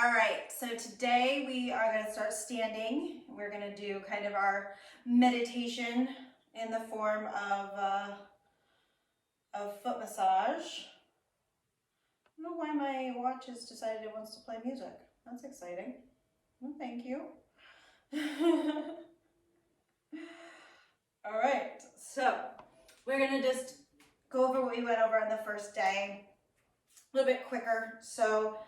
All right, so today we are going to start standing. We're going to do kind of our meditation in the form of foot massage. I don't know why my watch has decided it wants to play music. That's exciting. Well, thank you. All right, so we're going to just go over what we went over on the first day a little bit quicker. So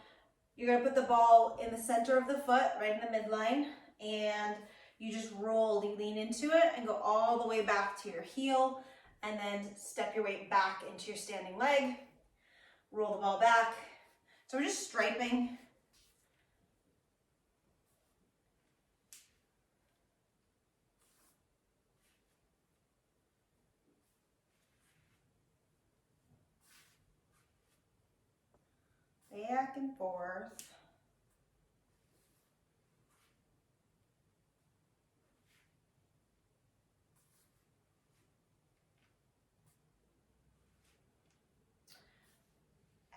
you're going to put the ball in the center of the foot, right in the midline, and you just roll, you lean into it and go all the way back to your heel, and then step your weight back into your standing leg, roll the ball back. So we're just striping. Back and forth.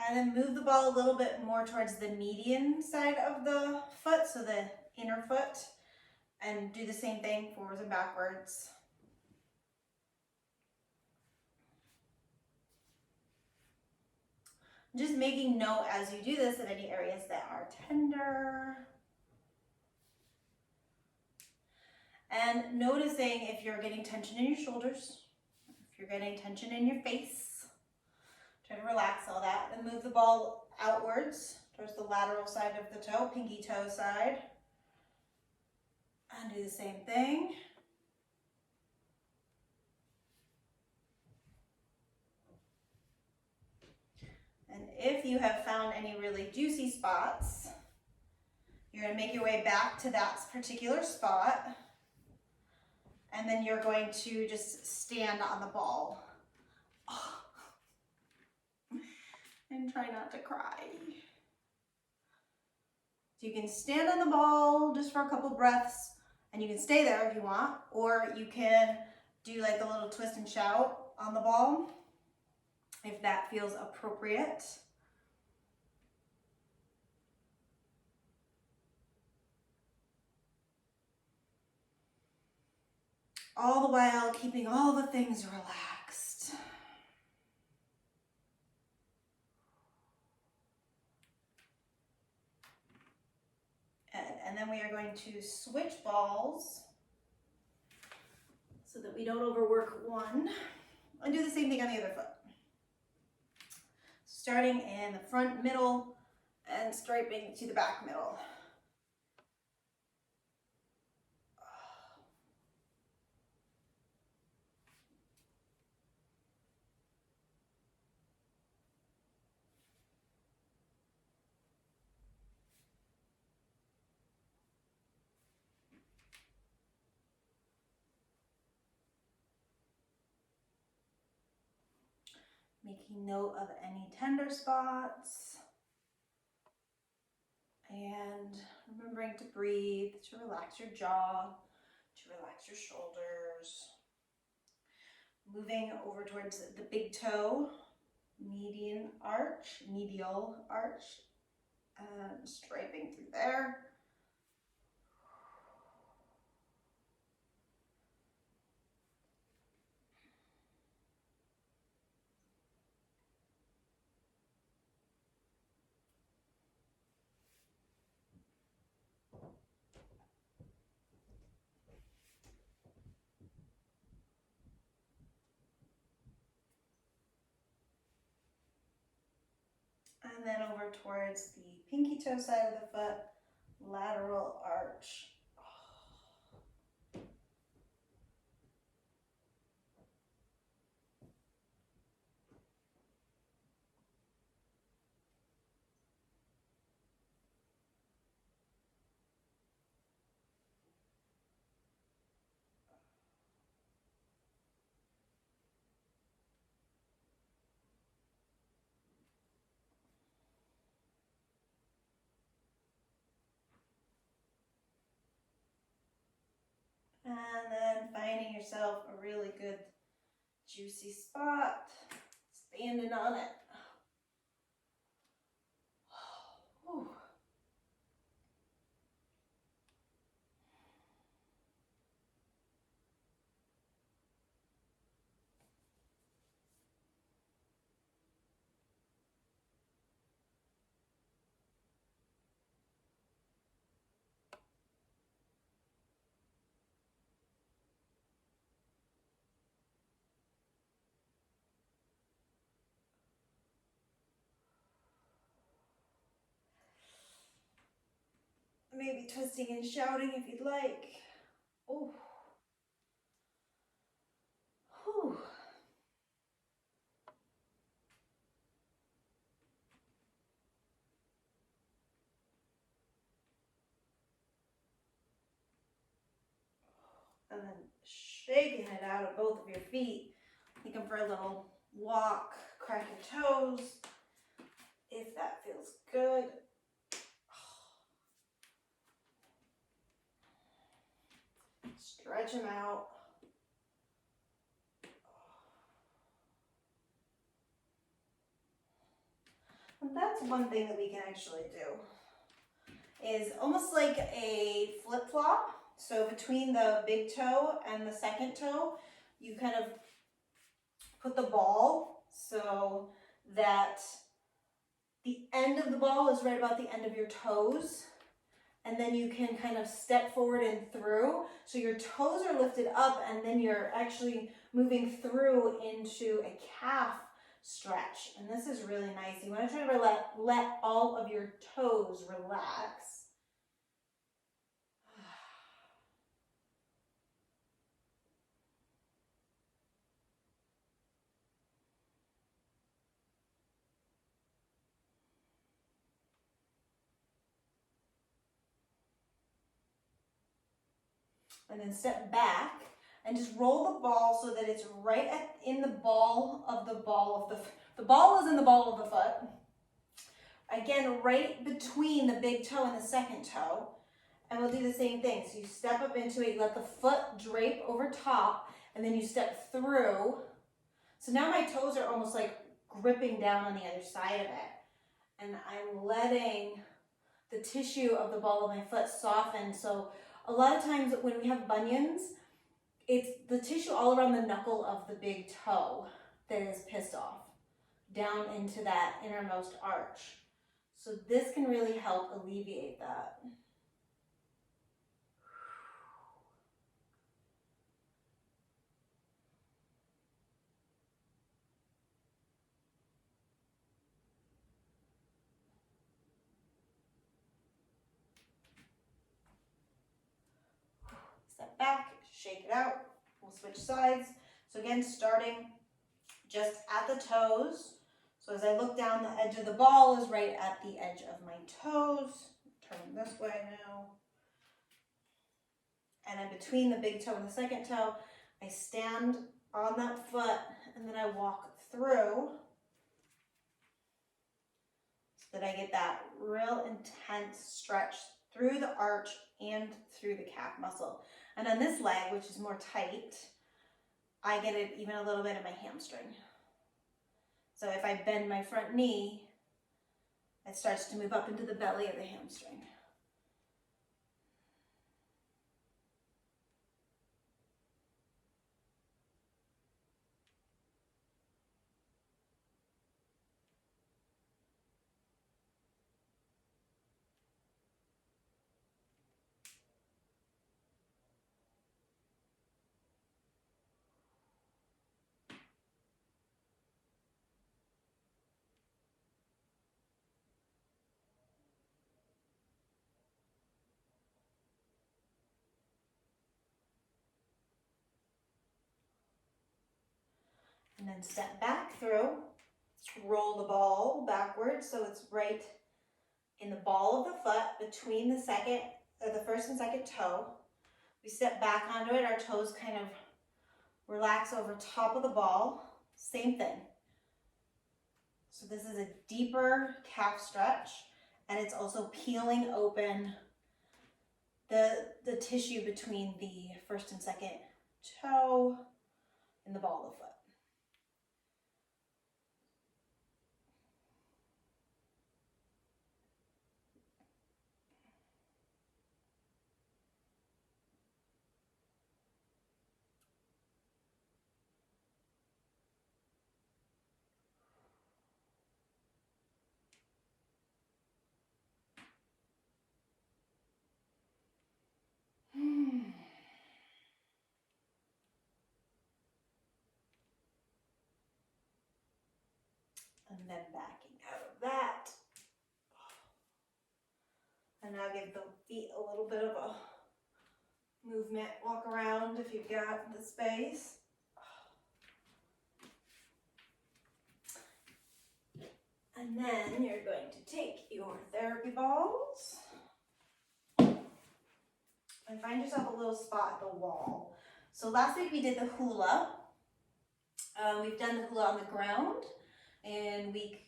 And then move the ball a little bit more towards the median side of the foot, so the inner foot, and do the same thing, forwards and backwards. Just making note as you do this of any areas that are tender. And noticing if you're getting tension in your shoulders, if you're getting tension in your face. Try to relax all that. Then move the ball outwards towards the lateral side of the toe, pinky toe side. And do the same thing. And if you have found any really juicy spots, you're going to make your way back to that particular spot. And then you're going to just stand on the ball. And try not to cry. So you can stand on the ball just for a couple breaths, and you can stay there if you want, or you can do like a little twist and shout on the ball if that feels appropriate. All the while keeping all the things relaxed. And then we are going to switch balls so that we don't overwork one, and do the same thing on the other foot. Starting in the front middle and striping to the back middle. Making note of any tender spots. And remembering to breathe, to relax your jaw, to relax your shoulders. Moving over towards the big toe, medial arch, and striping through there. And then over towards the pinky toe side of the foot, lateral arch. And then finding yourself a really good juicy spot, standing on it. Whew. maybe twisting and shouting if you'd like. Oh. Whew. And then shaking it out of both of your feet. Taking for a little walk, crack your toes, if that feels good. Stretch them out. And that's one thing that we can actually do, is almost like a flip-flop. So between the big toe and the second toe, you kind of put the ball so that the end of the ball is right about the end of your toes. And then you can kind of step forward and through. So your toes are lifted up and then you're actually moving through into a calf stretch. And this is really nice. You want to try to let all of your toes relax. And then step back and just roll the ball so that it's right in the ball of the the ball is in the ball of the foot. Again, right between the big toe and the second toe. And we'll do the same thing. So you step up into it, you let the foot drape over top, and then you step through. So now my toes are almost like gripping down on the other side of it. And I'm letting the tissue of the ball of my foot soften. So a lot of times when we have bunions, it's the tissue all around the knuckle of the big toe that is pissed off down into that innermost arch. So this can really help alleviate that. Step back, shake it out. We'll switch sides. So again, starting just at the toes. So as I look down, the edge of the ball is right at the edge of my toes. Turn this way now. And then between the big toe and the second toe, I stand on that foot and then I walk through so that I get that real intense stretch through the arch and through the calf muscle. And on this leg, which is more tight, I get it even a little bit in my hamstring. So if I bend my front knee, it starts to move up into the belly of the hamstring. And then step back through, roll the ball backwards so it's right in the ball of the foot between the first and second toe. We step back onto it, our toes kind of relax over top of the ball. Same thing. So this is a deeper calf stretch, and it's also peeling open the tissue between the first and second toe and the ball of the foot. And then backing out of that. And now give the feet a little bit of a movement. Walk around if you've got the space. And then you're going to take your therapy balls and find yourself a little spot at the wall. So last week we did the hula. We've done the hula on the ground in week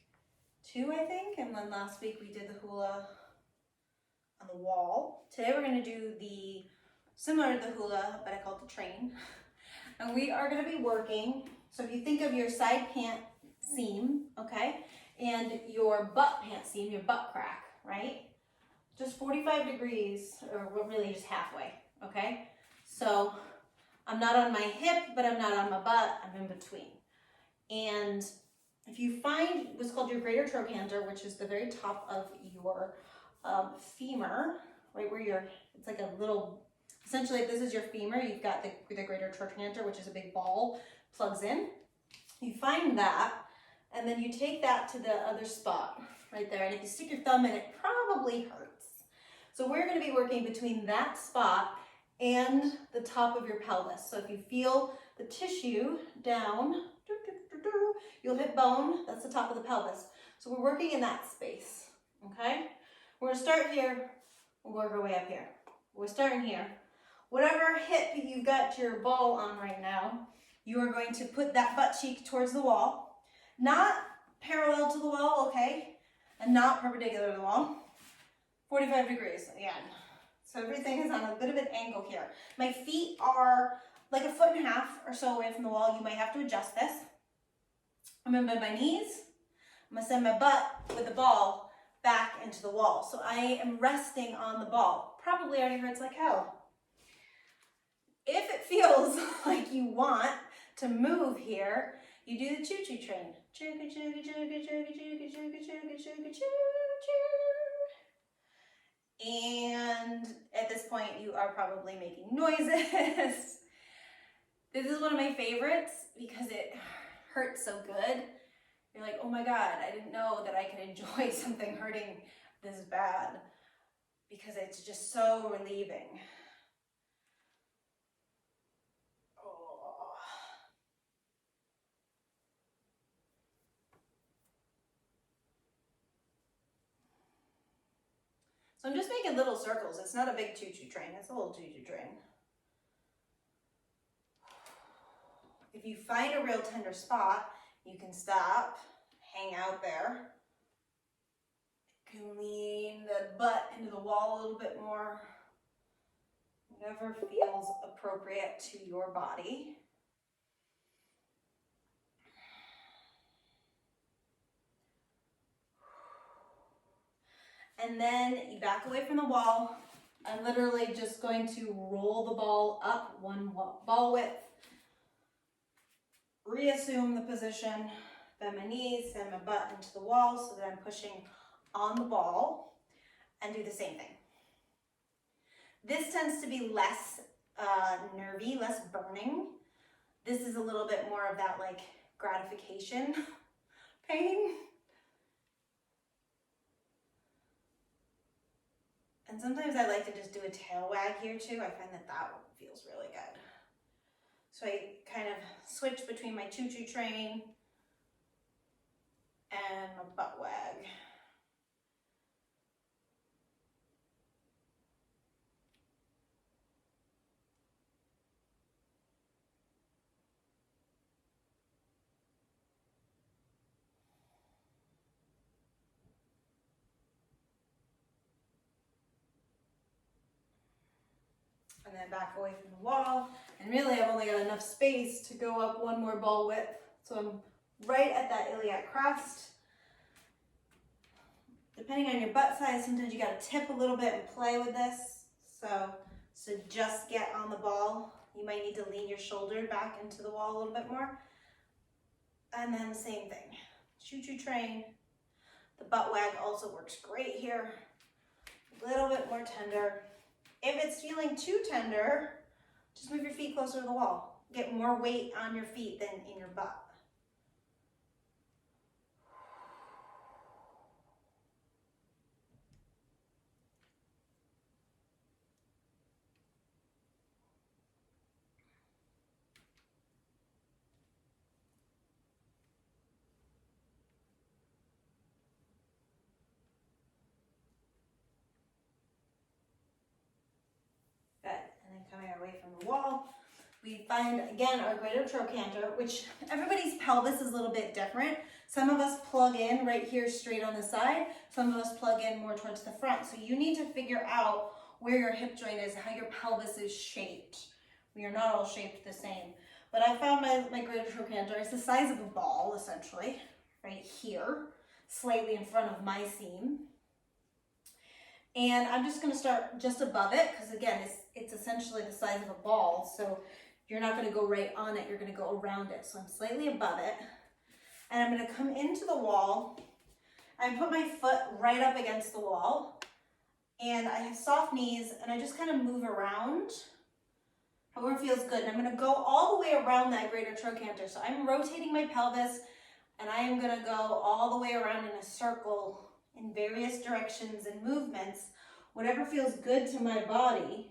2, I think. And then last week we did the hula on the wall. Today we're going to do the similar to the hula, but I call it the train. And we are going to be working. So if you think of your side pant seam, okay, and your butt pant seam, your butt crack, right? Just 45 degrees, or really just halfway, okay? So I'm not on my hip, but I'm not on my butt, I'm in between. And if you find what's called your greater trochanter, which is the very top of your femur, right where it's like a little, essentially if this is your femur, you've got the greater trochanter, which is a big ball, plugs in. You find that, and then you take that to the other spot right there, and if you stick your thumb in, it probably hurts. So we're going to be working between that spot and the top of your pelvis. So if you feel the tissue down, you'll hit bone, that's the top of the pelvis. So we're working in that space, okay? We're going to start here, we'll work our way up here. We're starting here. Whatever hip you've got your ball on right now, you are going to put that butt cheek towards the wall. Not parallel to the wall, okay? And not perpendicular to the wall. 45 degrees again. So everything is on a bit of an angle here. My feet are like 1.5 feet or so away from the wall. You might have to adjust this. I'm gonna bend my knees. I'm gonna send my butt with the ball back into the wall. So I am resting on the ball. Probably already hurts like hell. If it feels like you want to move here, you do the choo-choo train. Choo-choo, choo-choo, choo-choo, choo-choo, choo-choo, choo-choo, choo-choo. And at this point, you are probably making noises. This is one of my favorites because it hurts so good. You're like, oh my God, I didn't know that I could enjoy something hurting this bad, because it's just so relieving. So I'm just making little circles. It's not a big choo-choo train, it's a little choo-choo train. If you find a real tender spot, you can stop, hang out there. You can lean the butt into the wall a little bit more. Whatever feels appropriate to your body. And then you back away from the wall. I'm literally just going to roll the ball up one ball width. Reassume the position, bend my knees, send my butt into the wall so that I'm pushing on the ball, and do the same thing. This tends to be less nervy, less burning. This is a little bit more of that like gratification pain. And sometimes I like to just do a tail wag here too. I find that that feels really good. So I kind of switch between my choo-choo train and my butt wag. And then back away from the wall. And really I've only got enough space to go up one more ball width. So I'm right at that iliac crest. Depending on your butt size, sometimes you gotta tip a little bit and play with this. So just get on the ball. You might need to lean your shoulder back into the wall a little bit more. And then same thing, choo-choo train. The butt wag also works great here. A little bit more tender. If it's feeling too tender, just move your feet closer to the wall. Get more weight on your feet than in your butt. coming away from the wall. We find, again, our greater trochanter, which everybody's pelvis is a little bit different. Some of us plug in right here straight on the side. Some of us plug in more towards the front. So you need to figure out where your hip joint is, how your pelvis is shaped. We are not all shaped the same. But I found my greater trochanter is the size of a ball, essentially, right here, slightly in front of my seam. And I'm just going to start just above it because, again, it's essentially the size of a ball. So you're not going to go right on it. You're going to go around it. So I'm slightly above it. And I'm going to come into the wall. I put my foot right up against the wall. And I have soft knees. And I just kind of move around however feels good. And I'm going to go all the way around that greater trochanter. So I'm rotating my pelvis. And I am going to go all the way around in a circle in various directions and movements, whatever feels good to my body.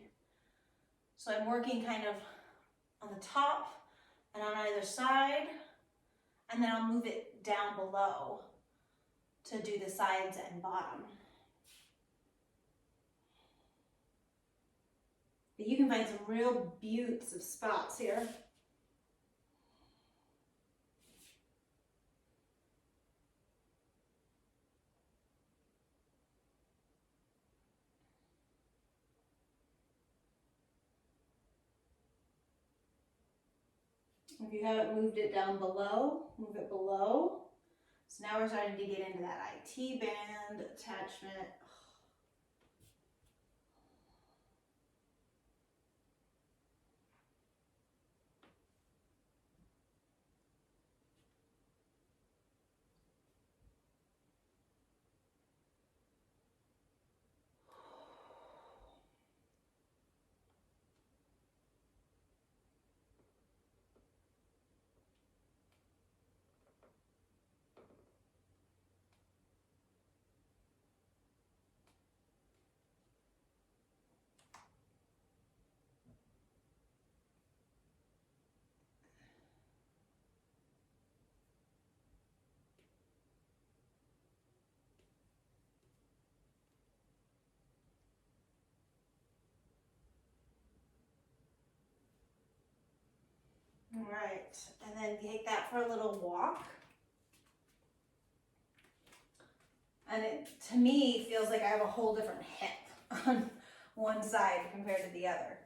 So I'm working kind of on the top and on either side, and then I'll move it down below to do the sides and bottom. But you can find some real beauts of spots here. If you haven't moved it down below, move it below. So now we're starting to get into that IT band attachment. All right, and then take that for a little walk. And it, to me, feels like I have a whole different hip on one side compared to the other.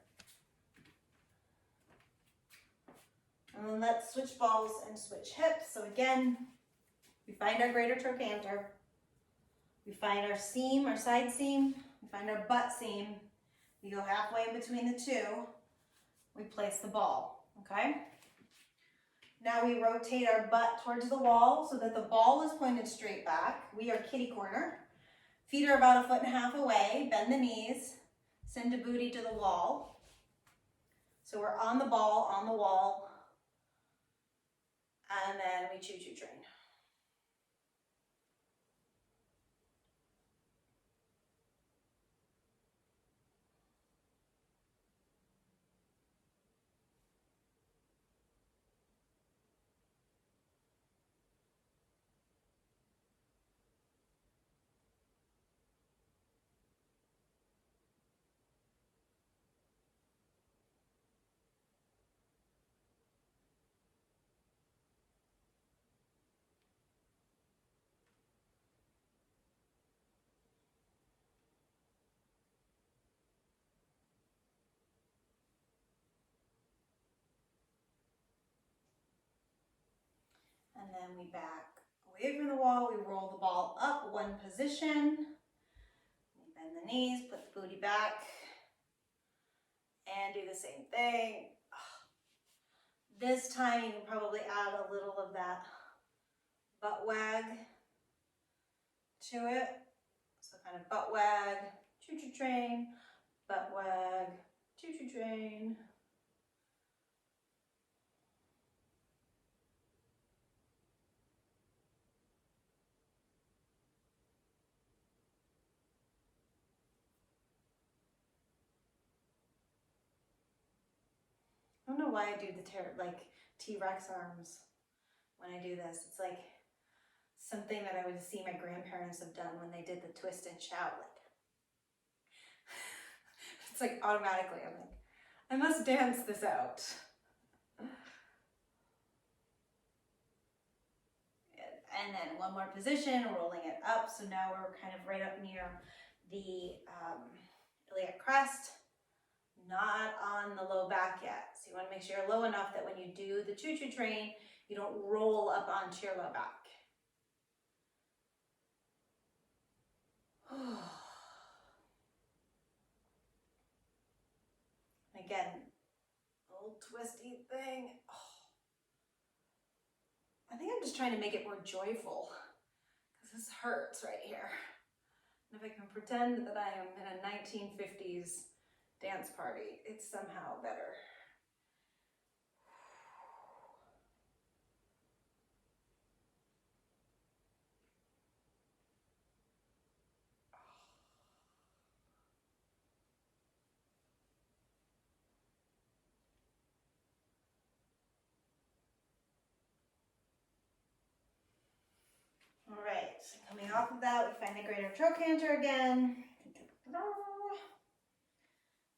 And then let's switch balls and switch hips. So again, we find our greater trochanter. We find our seam, our side seam. We find our butt seam. We go halfway in between the two. We place the ball, okay? Now we rotate our butt towards the wall so that the ball is pointed straight back. We are kitty corner. Feet are about 1.5 feet away. Bend the knees. Send the booty to the wall. So we're on the ball, on the wall. And then we choo-choo train. And then we back away from the wall. We roll the ball up one position. We bend the knees, put the booty back, and do the same thing. This time you can probably add a little of that butt wag to it. So kind of butt wag, choo-choo train, butt wag, choo-choo train. I don't know why I do the T-Rex arms when I do this. It's like something that I would see my grandparents have done when they did the twist and shout. Like, it's like automatically, I'm like, I must dance this out. And then one more position, rolling it up. So now we're kind of right up near the iliac crest, not on the low back yet. So you want to make sure you're low enough that when you do the choo-choo train, you don't roll up onto your low back. Again, a little twisty thing. I think I'm just trying to make it more joyful because this hurts right here. And if I can pretend that I am in a 1950s dance party, it's somehow better. All right, coming off of that, we find the greater trochanter again.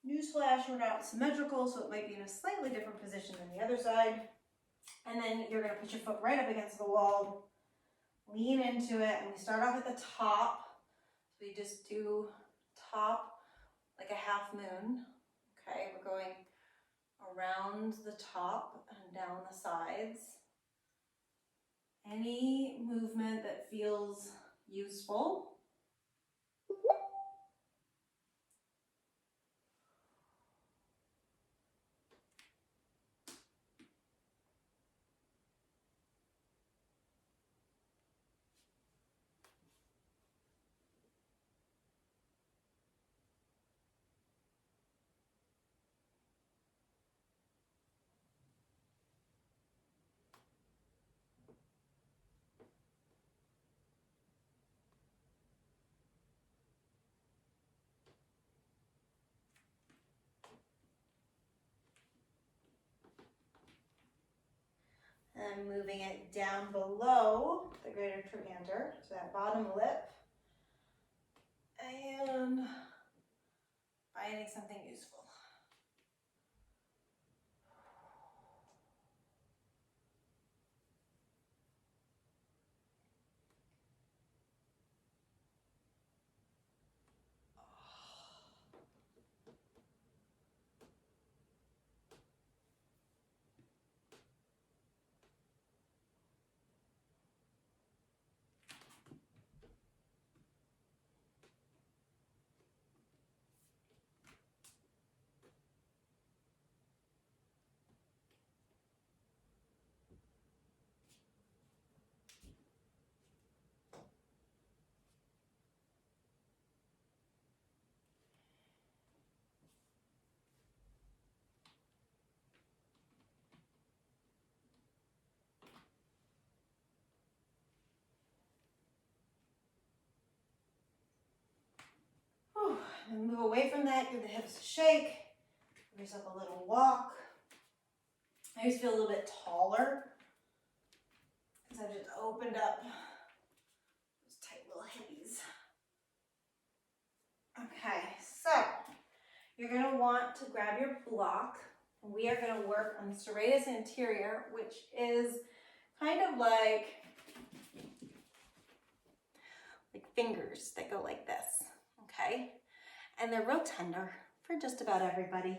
Newsflash, we're not symmetrical, so it might be in a slightly different position than the other side. And then you're gonna put your foot right up against the wall, lean into it, and we start off at the top. So we just do top like a half moon. Okay, we're going around the top and down the sides. Any movement that feels useful. And moving it down below the greater trochanter, so that bottom lip. And finding something useful. And move away from that, give the hips a shake, give yourself a little walk. I always feel a little bit taller because I've just opened up those tight little hippies. Okay, so you're gonna want to grab your block. We are gonna work on the serratus anterior, which is kind of like fingers that go like this, okay? And they're real tender for just about everybody.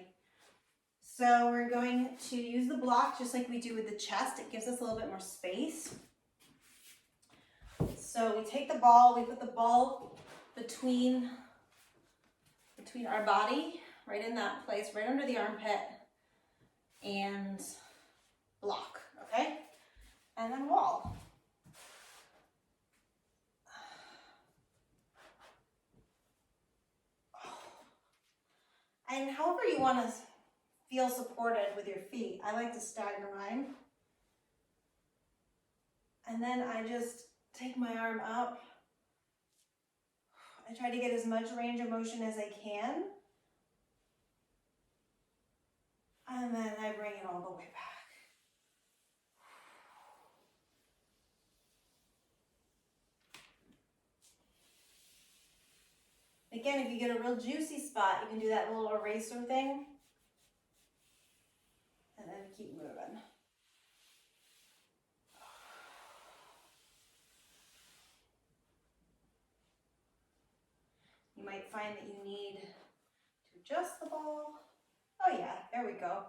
So we're going to use the block just like we do with the chest. It gives us a little bit more space. So we take the ball, we put the ball between our body, right in that place, right under the armpit, and block, okay? And then wall. And however you want to feel supported with your feet. I like to stagger mine. And then I just take my arm up. I try to get as much range of motion as I can. And then I bring it all the way back. Again, if you get a real juicy spot, you can do that little eraser thing. might find that you need to adjust the ball. Oh yeah, there we go.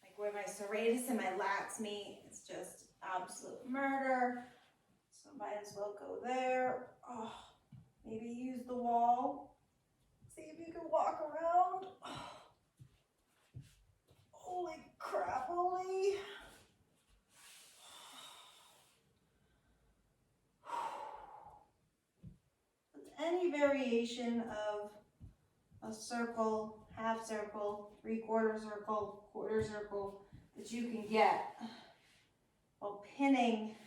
Like where my serratus and my lats meet, it's just absolute murder. So might as well go there. Oh, maybe use the wall. See if you can walk around. Oh, holy crap, holy. Any variation of a circle, half circle, 3/4 circle, quarter circle that you can get while pinning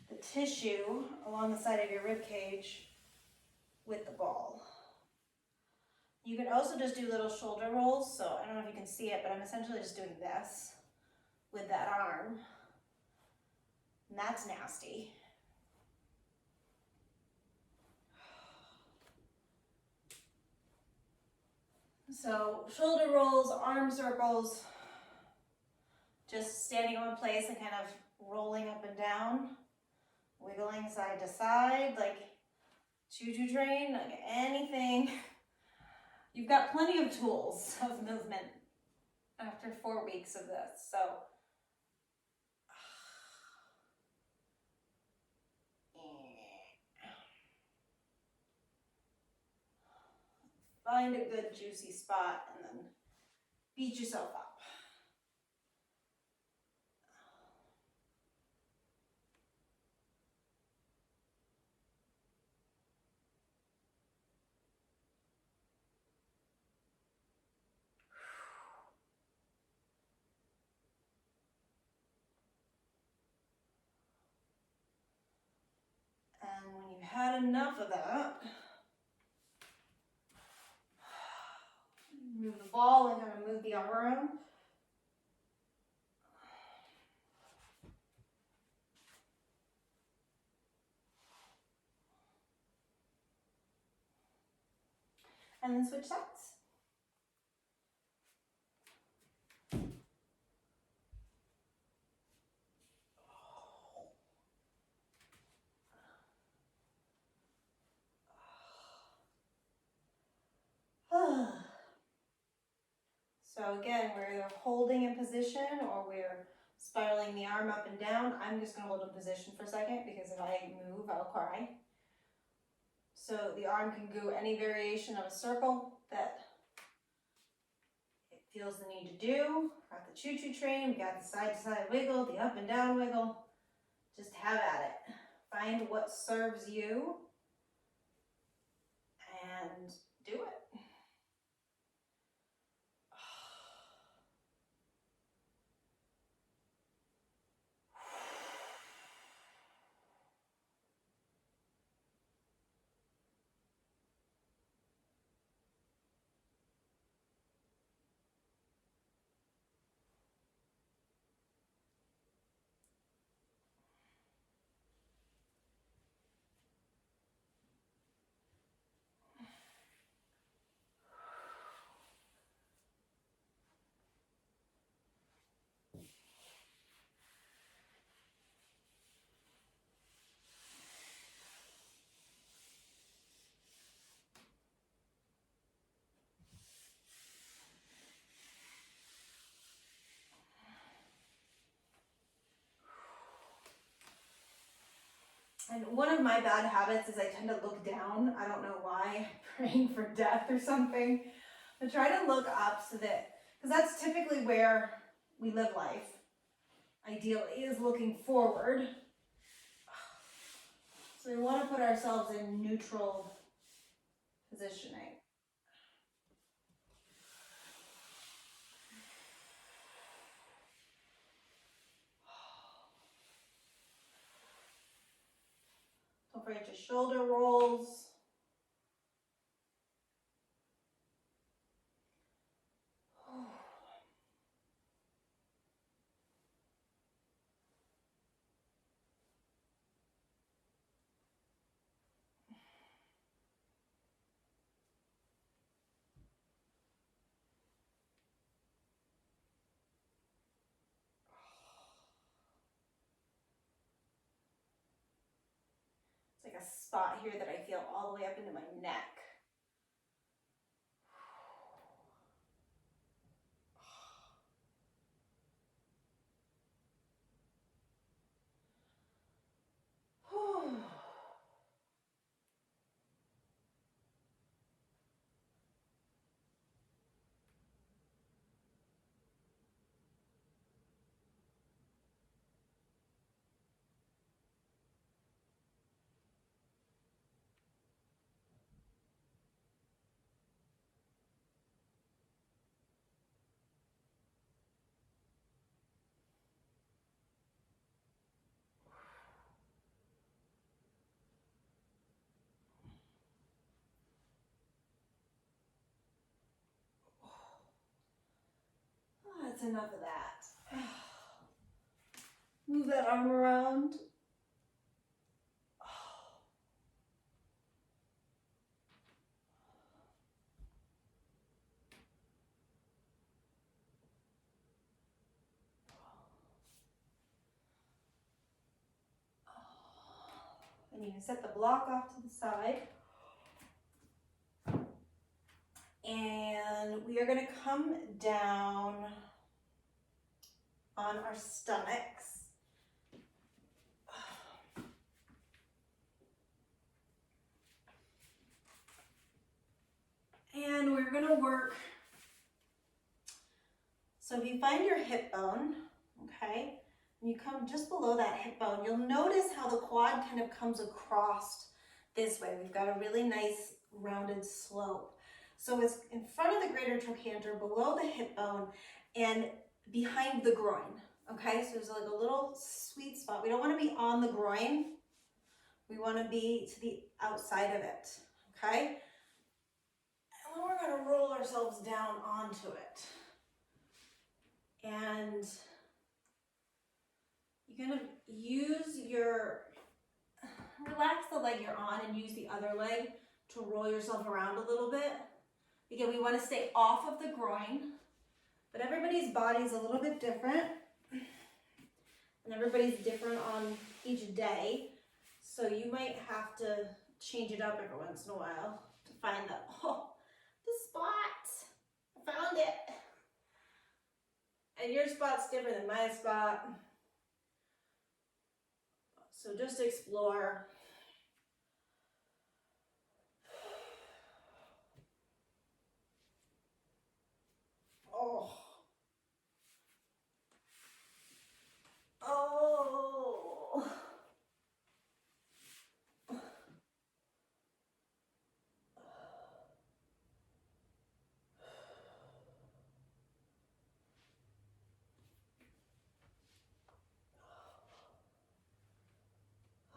the tissue along the side of your rib cage with the ball. You can also just do little shoulder rolls. So I don't know if you can see it, but I'm essentially just doing this with that arm. And that's nasty. So shoulder rolls, arm circles, just standing in one place and kind of rolling up and down, wiggling side to side, like choo-choo train, like anything. You've got plenty of tools of movement after 4 weeks of this. So find a good juicy spot and then beat yourself up. And when you've had enough of that, move the ball and kind of move the arm around. And then switch sides. So again, we're either holding in position or we're spiraling the arm up and down. I'm just going to hold in position for a second because if I move, I'll cry. So the arm can go any variation of a circle that it feels the need to do. Got the choo-choo train, we got the side-to-side wiggle, the up and down wiggle. Just have at it. Find what serves you and do it. And one of my bad habits is I tend to look down. I don't know why, praying for death or something. I try to look up so that, because that's typically where we live life. Ideally, is looking forward. So we want to put ourselves in neutral positioning. Don't forget your shoulder rolls. It's like a spot here that I feel all the way up into my neck. That's enough of that. Move that arm around. And you can set the block off to the side. And we are going to come down on our stomachs. And we're going to work. So if you find your hip bone, okay, and you come just below that hip bone, you'll notice how the quad kind of comes across this way. We've got a really nice rounded slope. So it's in front of the greater trochanter, below the hip bone, and behind the groin. Okay, so there's like a little sweet spot. We don't want to be on the groin. We want to be to the outside of it. Okay, and then we're going to roll ourselves down onto it. And you're going to use relax the leg you're on and use the other leg to roll yourself around a little bit. Again, we want to stay off of the groin, but everybody's body is a little bit different, and everybody's different on each day. So you might have to change it up every once in a while to find the spot. I found it. And your spot's different than my spot. So just explore. Oh. Oh.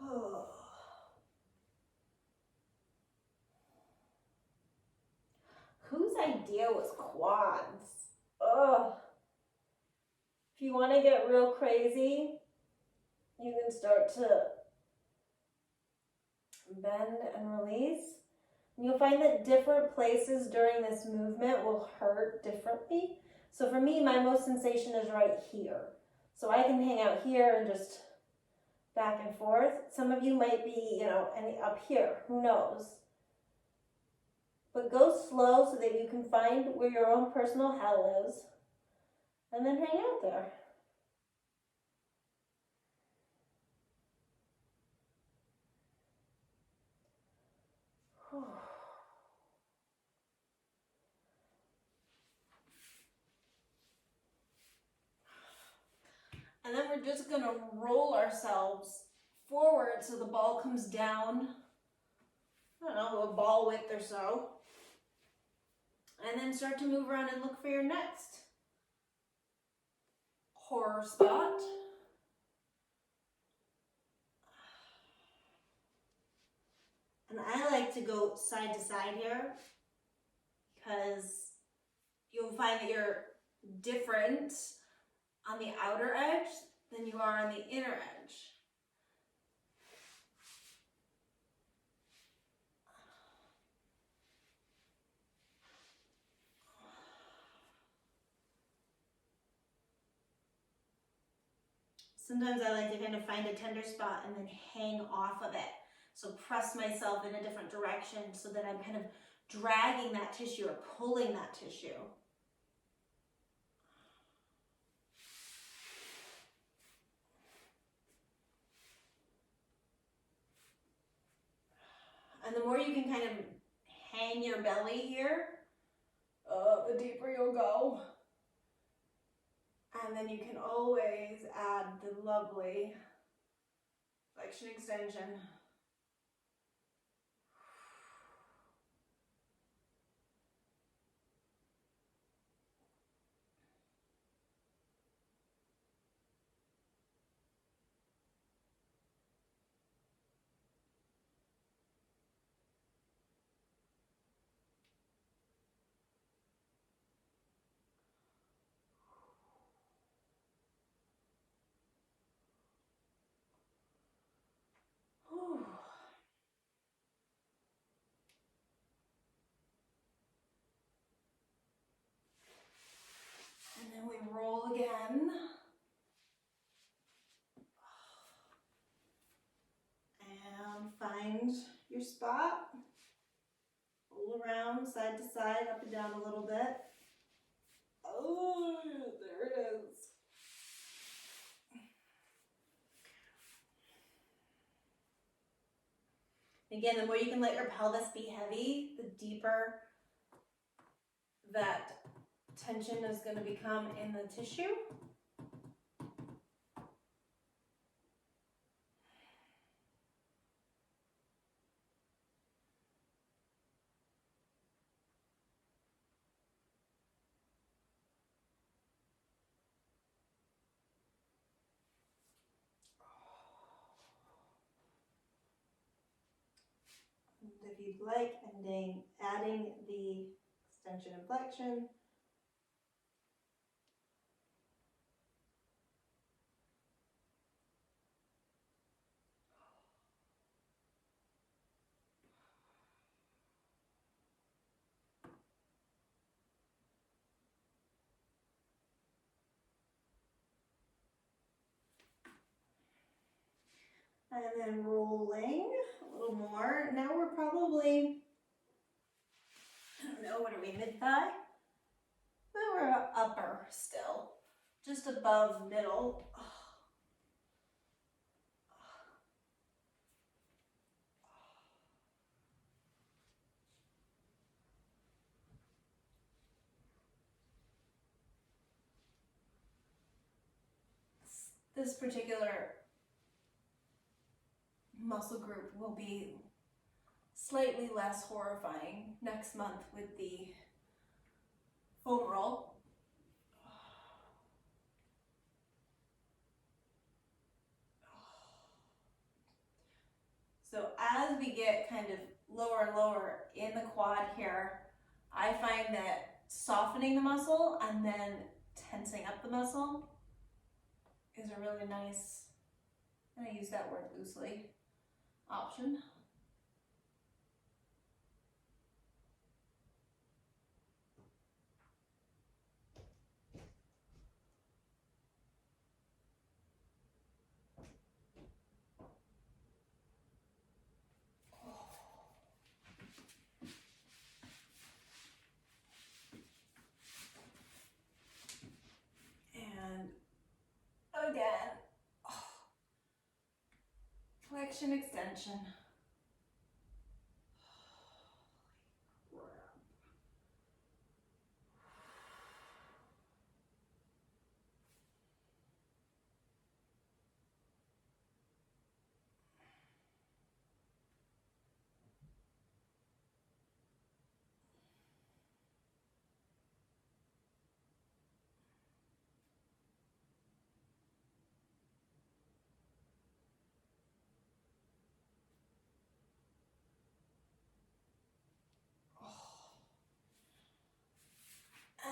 Oh. Whose idea was quads? Ugh. If you want to get real crazy, you can start to bend and release. And you'll find that different places during this movement will hurt differently. So for me, my most sensation is right here. So I can hang out here and just back and forth. Some of you might be, up here, who knows? But go slow so that you can find where your own personal hell is, and then hang out there. And then we're just gonna roll ourselves forward so the ball comes down, I don't know, a ball width or so. And then start to move around and look for your next horror spot. And I like to go side to side here because you'll find that you're different on the outer edge than you are on the inner edge. Sometimes I like to kind of find a tender spot and then hang off of it. So press myself in a different direction so that I'm kind of dragging that tissue or pulling that tissue. And the more you can kind of hang your belly here, the deeper you'll go. And then you can always add the lovely flexion extension. again. And find your spot. Roll around side to side, up and down a little bit. Oh, there it is. Again, the more you can let your pelvis be heavy, the deeper that tension is going to become in the tissue. And if you'd like, adding the extension and flexion. And then rolling a little more. Now we're probably, I don't know, what are we, mid-thigh? Well, we're upper still, just above middle. This particular muscle group will be slightly less horrifying next month with the foam roll. So as we get kind of lower and lower in the quad here, I find that softening the muscle and then tensing up the muscle is a really nice, and I use that word loosely, option. And again, flexion, extension.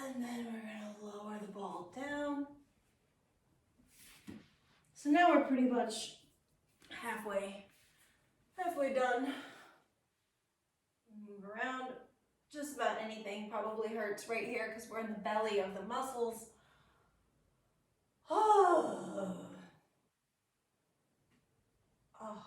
And then we're going to lower the ball down. So now we're pretty much halfway done. Move around. Just about anything probably hurts right here because we're in the belly of the muscles. Oh. Oh.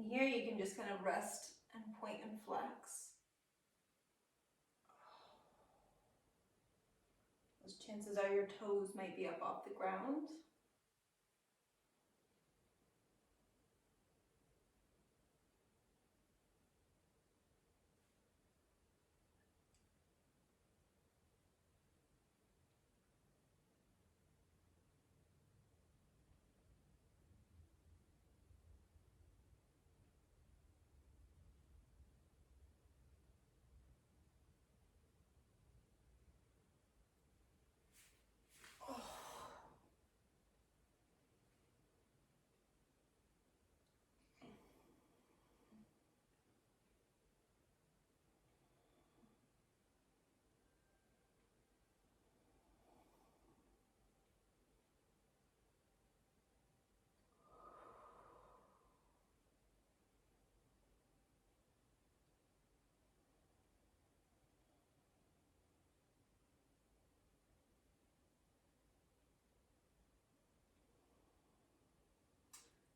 And here you can just kind of rest and point and flex. Those chances are your toes might be up off the ground.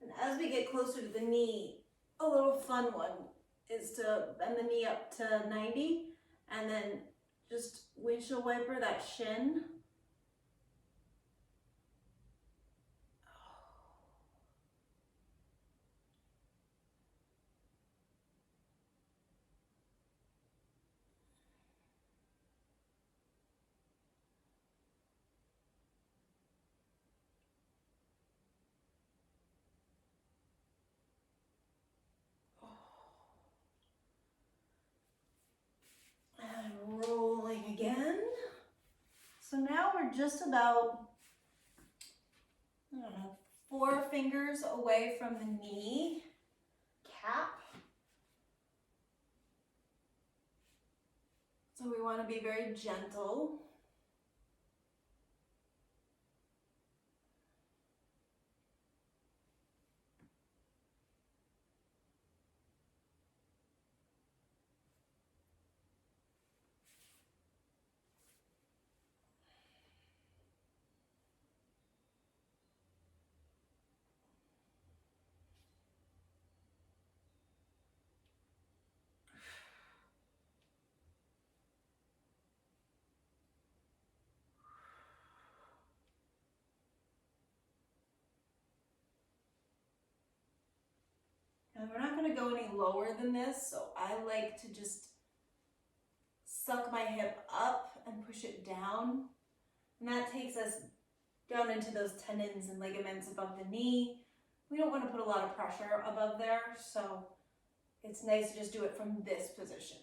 And as we get closer to the knee, a little fun one is to bend the knee up to 90 and then just windshield wiper that shin. And rolling again. So now we're just about, I don't know, 4 fingers away from the knee cap. So we want to be very gentle. And we're not going to go any lower than this, so I like to just suck my hip up and push it down. And that takes us down into those tendons and ligaments above the knee. We don't want to put a lot of pressure above there, so it's nice to just do it from this position.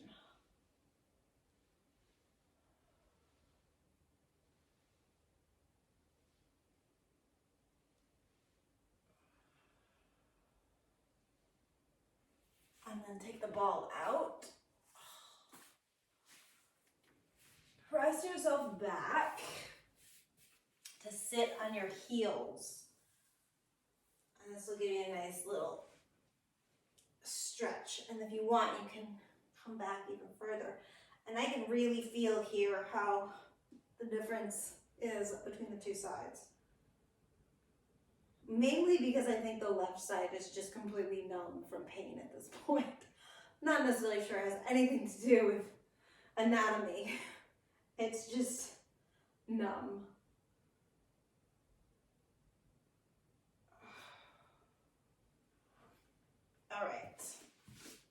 And then take the ball out. Press yourself back to sit on your heels. And this will give you a nice little stretch. And if you want, you can come back even further. And I can really feel here how the difference is between the two sides. Mainly because I think the left side is just completely numb from pain at this point. Not necessarily sure it has anything to do with anatomy. It's just numb. All right,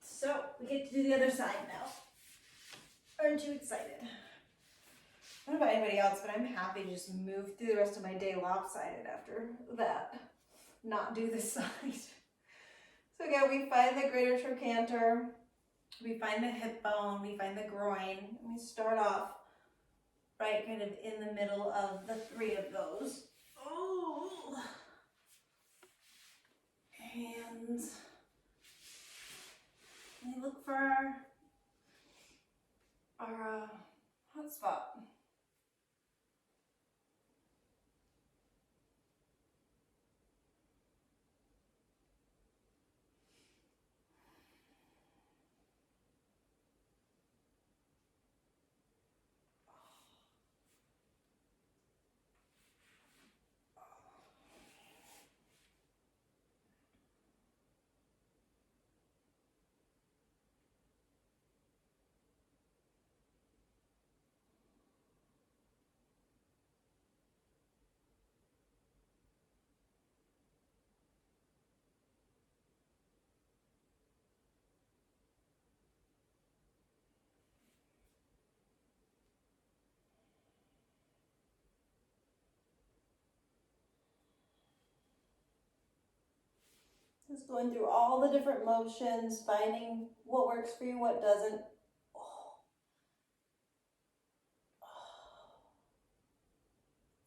so we get to do the other side now. Aren't you excited? I don't know about anybody else, but I'm happy to just move through the rest of my day lopsided after that. Not do this side. So again, we find the greater trochanter, we find the hip bone, we find the groin, and we start off right kind of in the middle of the 3 of those. Oh. And we look for our hot spot. Just going through all the different motions, finding what works for you, what doesn't.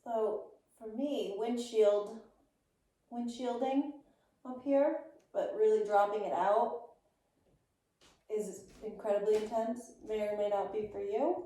So for me, windshielding up here, but really dropping it out is incredibly intense. May or may not be for you.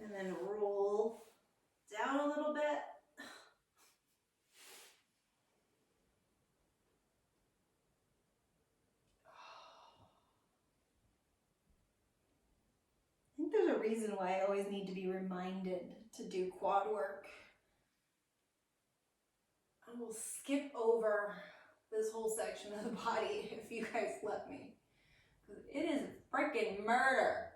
And then roll down a little bit. I think there's a reason why I always need to be reminded to do quad work. I will skip over this whole section of the body if you guys let me. It is freaking murder.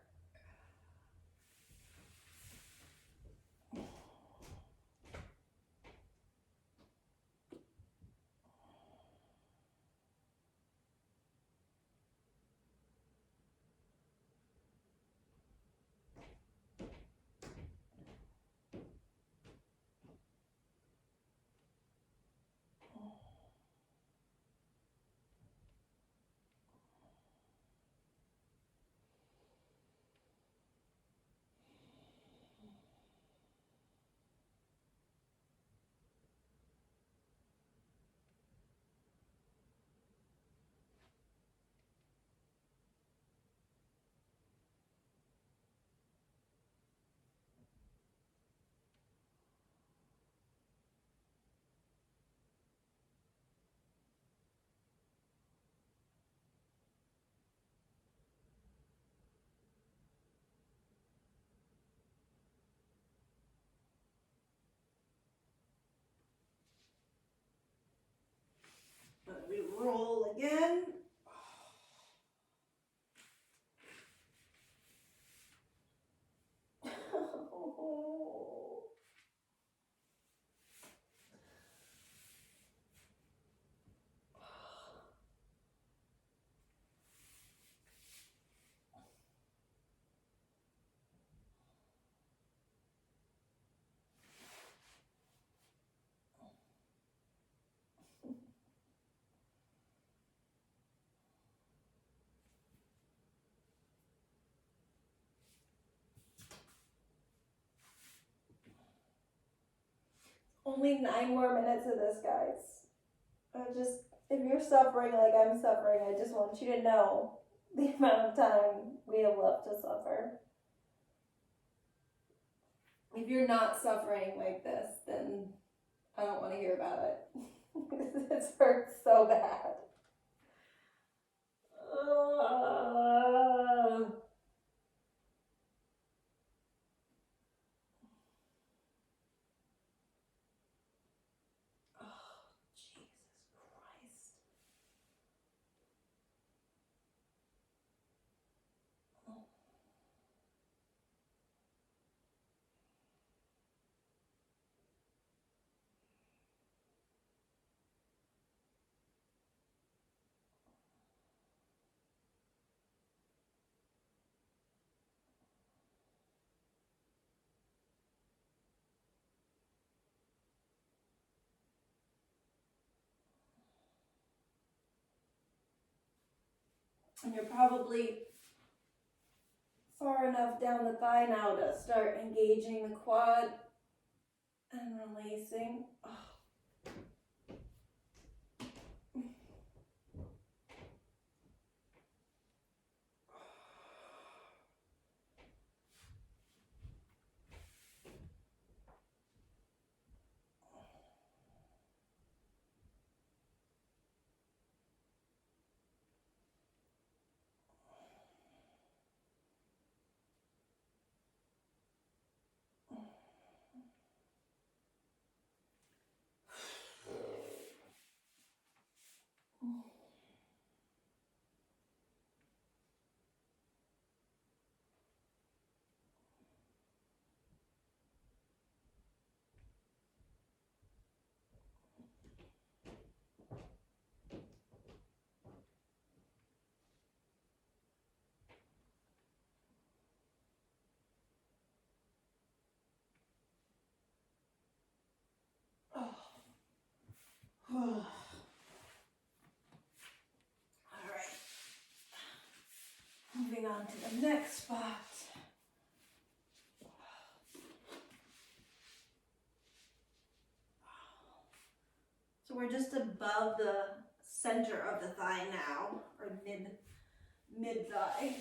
Let me roll again. Only 9 more minutes of this, guys. If you're suffering like I'm suffering, I just want you to know the amount of time we have left to suffer. If you're not suffering like this, then I don't want to hear about it. This hurts so bad. Jesus Christ. And you're probably far enough down the thigh now to start engaging the quad and releasing. on to the next spot. So we're just above the center of the thigh now, or mid thigh.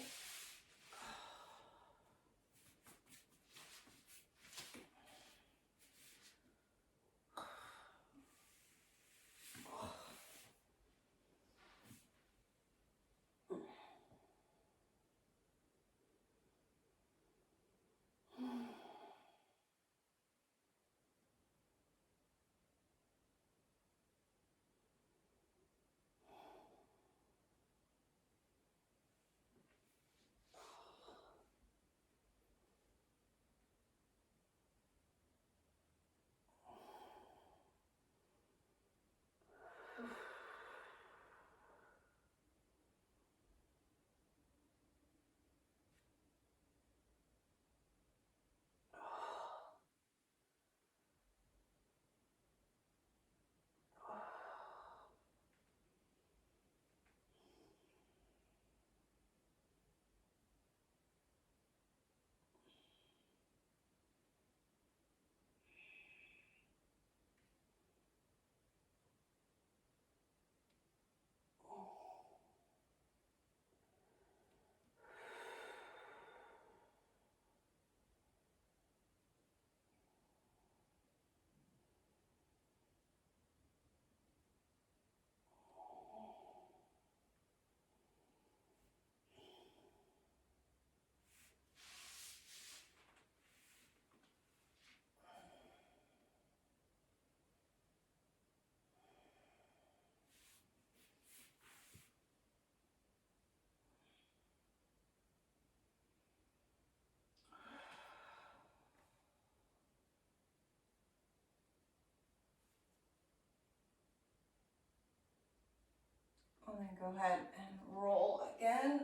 And then go ahead and roll again.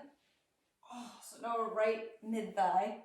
Oh, so now we're right mid thigh.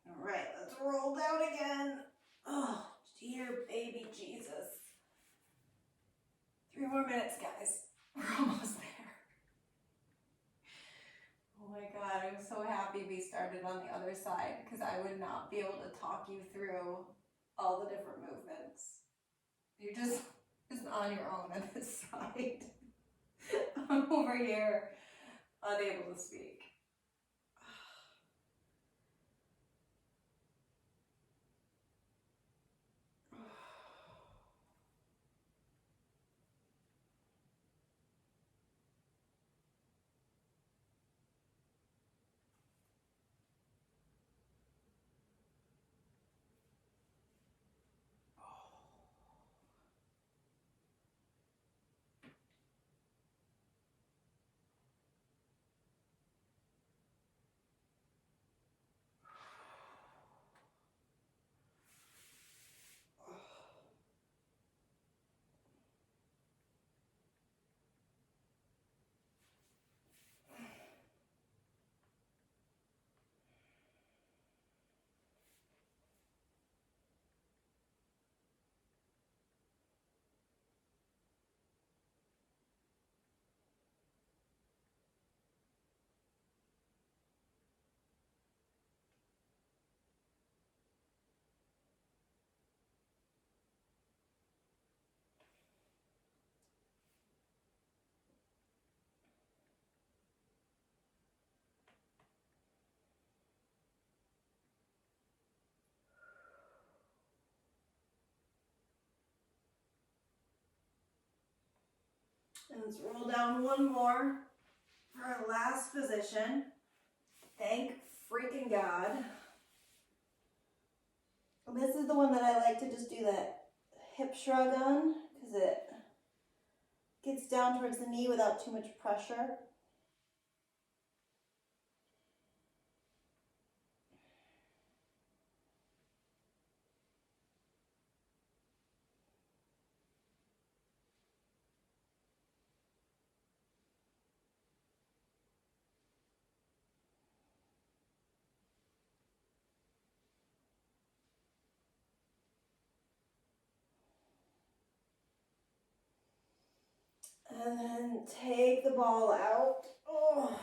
All right, let's roll down again. Oh, dear baby Jesus. 3 more minutes, guys. We're almost there. Oh my God, I'm so happy we started on the other side because I would not be able to talk you through all the different movements. You're just on your own on this side. I'm over here, unable to speak. And let's roll down one more for our last position. Thank freaking God. And this is the one that I like to just do that hip shrug on because it gets down towards the knee without too much pressure. And then take the ball out. Oh.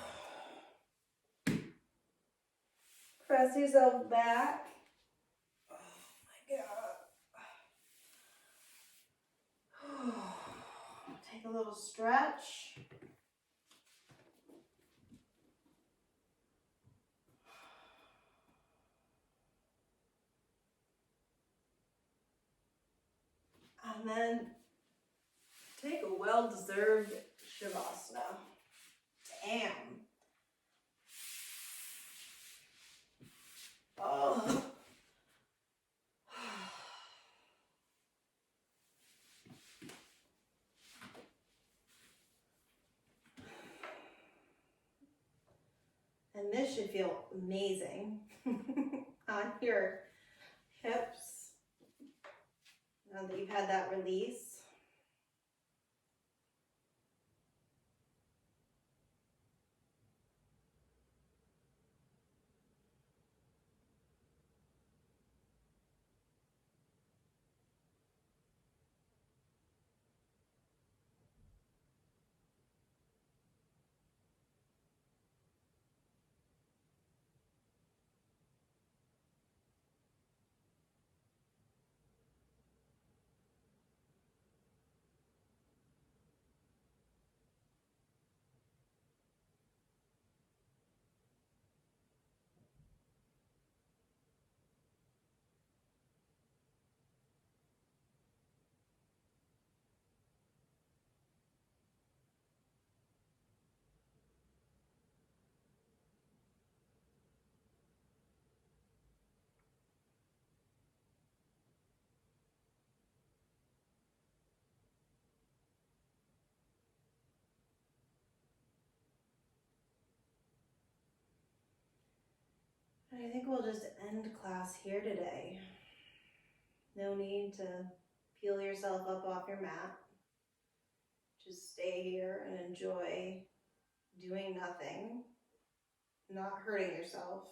Press yourself back. Oh my God. Take a little stretch. And then take a well-deserved Shavasana. Damn. Oh. And this should feel amazing on your hips now that you've had that release. And I think we'll just end class here today. No need to peel yourself up off your mat. Just stay here and enjoy doing nothing, not hurting yourself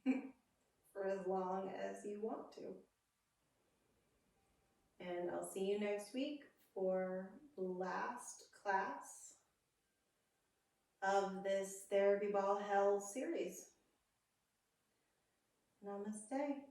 for as long as you want to. And I'll see you next week for the last class of this Therapy Ball Hell series. Namaste.